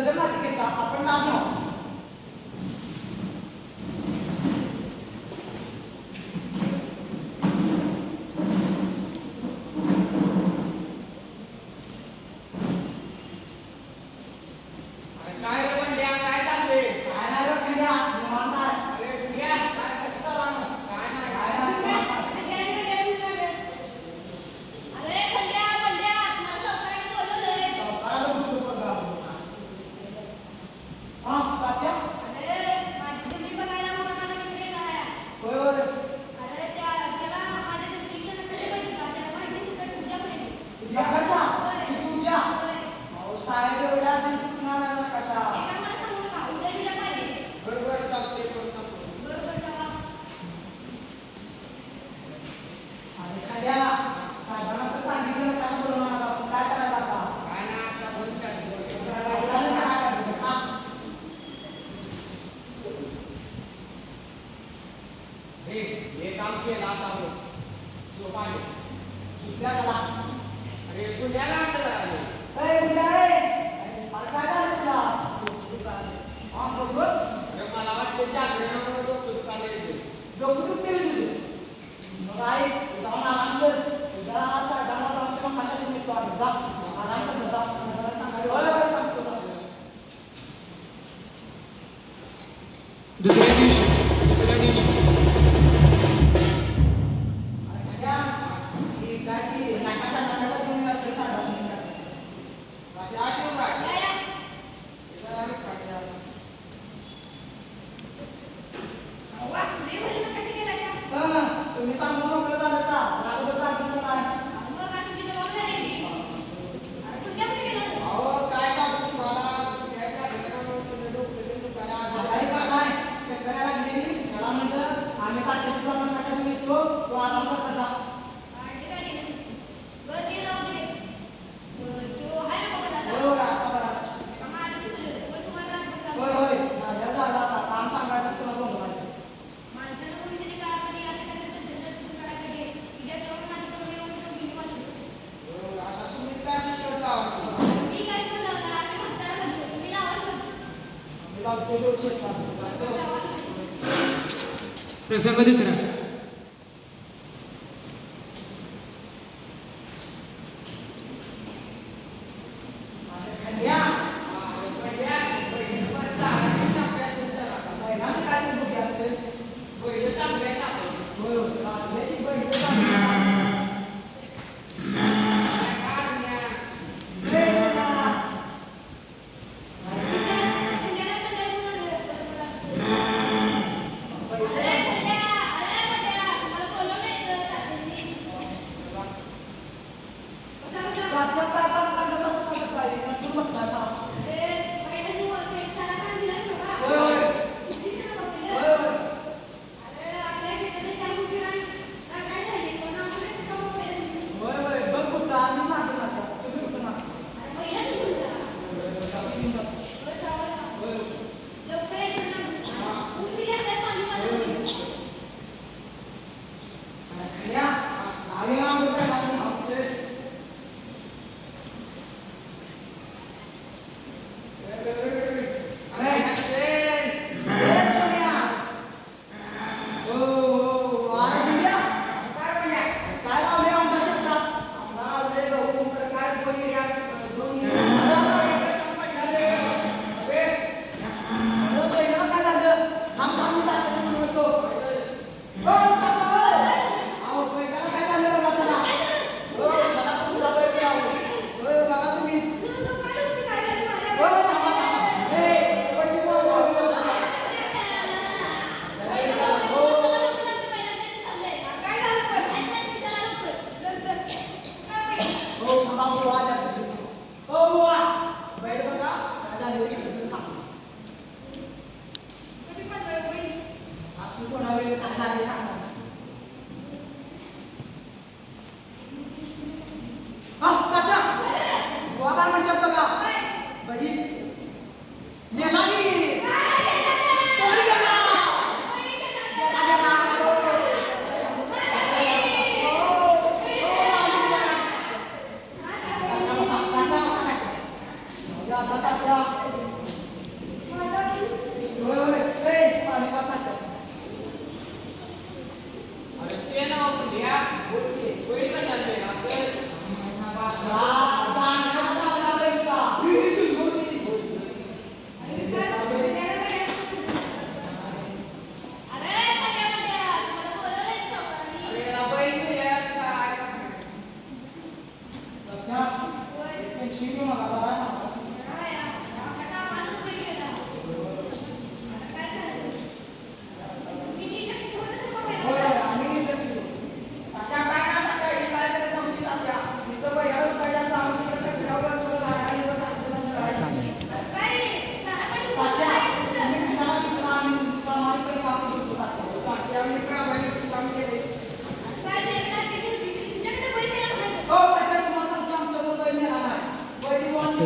गजल नाटिकेचा आपण लाभ घ्यावा. काय रे बंड्या, काय चाललंय? काय नाही रे खंड्या, निवांत आहे. अरे बुड्या, काय कसं चाललं? काय नाही, काय काय नाही. नाही. सावकाराला बोलतो बघा. हा, तात्या? होय, होय. तुझ्या कशा? ती तुझ्या? अहो, साहेब एवढ्या अर्जंट कुठून आणायचा कशा? बरोबर चालतंय, कोण नको. अरे खंड्या, साहेबांना तर सांगितलं ना कशा बोलवणार आता. आपण काय करायचं आता? काय नाही, आता बोल काय बोल. बाईला सांगा करायचं, सांग. हे काम केलं आता बघ. झोपाले. सुट्ट्या चला. अरे बुड्याला असं झालं. ए, उद्या ए. अरे काय झालं तुला? हा, बरोबर. अरे मला वाटतं जागरणामुळे डोकं दुखायला येते. डोकं दुखते मी तुझं. मग आई, तू जाऊन आराम कर. उद्या साहेबांना जाऊन तेव्हा कशातून निघतो आम्ही. जा, आराम कर जा. सांगायला होय, होय, सांगतो जा. दुसऱ्या दिवशी अरे खंड्या, ही काय ती नाकाशा घेऊन यायचं साहेबांशी निघायचं. आता आज येऊ काय? हे जरा रे खायचं. तुम्ही सांगू नका झालं सा. रात्रभर सांगितलं नाही. अहो, काय सांगू तुम्हाला? त्या जागरणामुळे डोकं दुखायला आजारी पण नाही. चक्कर यायला लागलेली. त्याला म्हणलं, आम्ही तात्याशी जाऊन कशातून निघतो. तू आराम कर जा. होय, होय, आता बरं. होय, होय. झालं आता. काम सांगायचं तुला बोलवायचं. आता तुम्हीच काय विषय लावा. मी लावतो शोध शेतात. प्रसंग दुसरा अरे खंड्या, महिन्याचं काय ते बुद्धी असेल? होय, होय. चांगली बैलं चांगली. ए, सोना. बैलं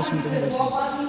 पाच मिनिटं झाली.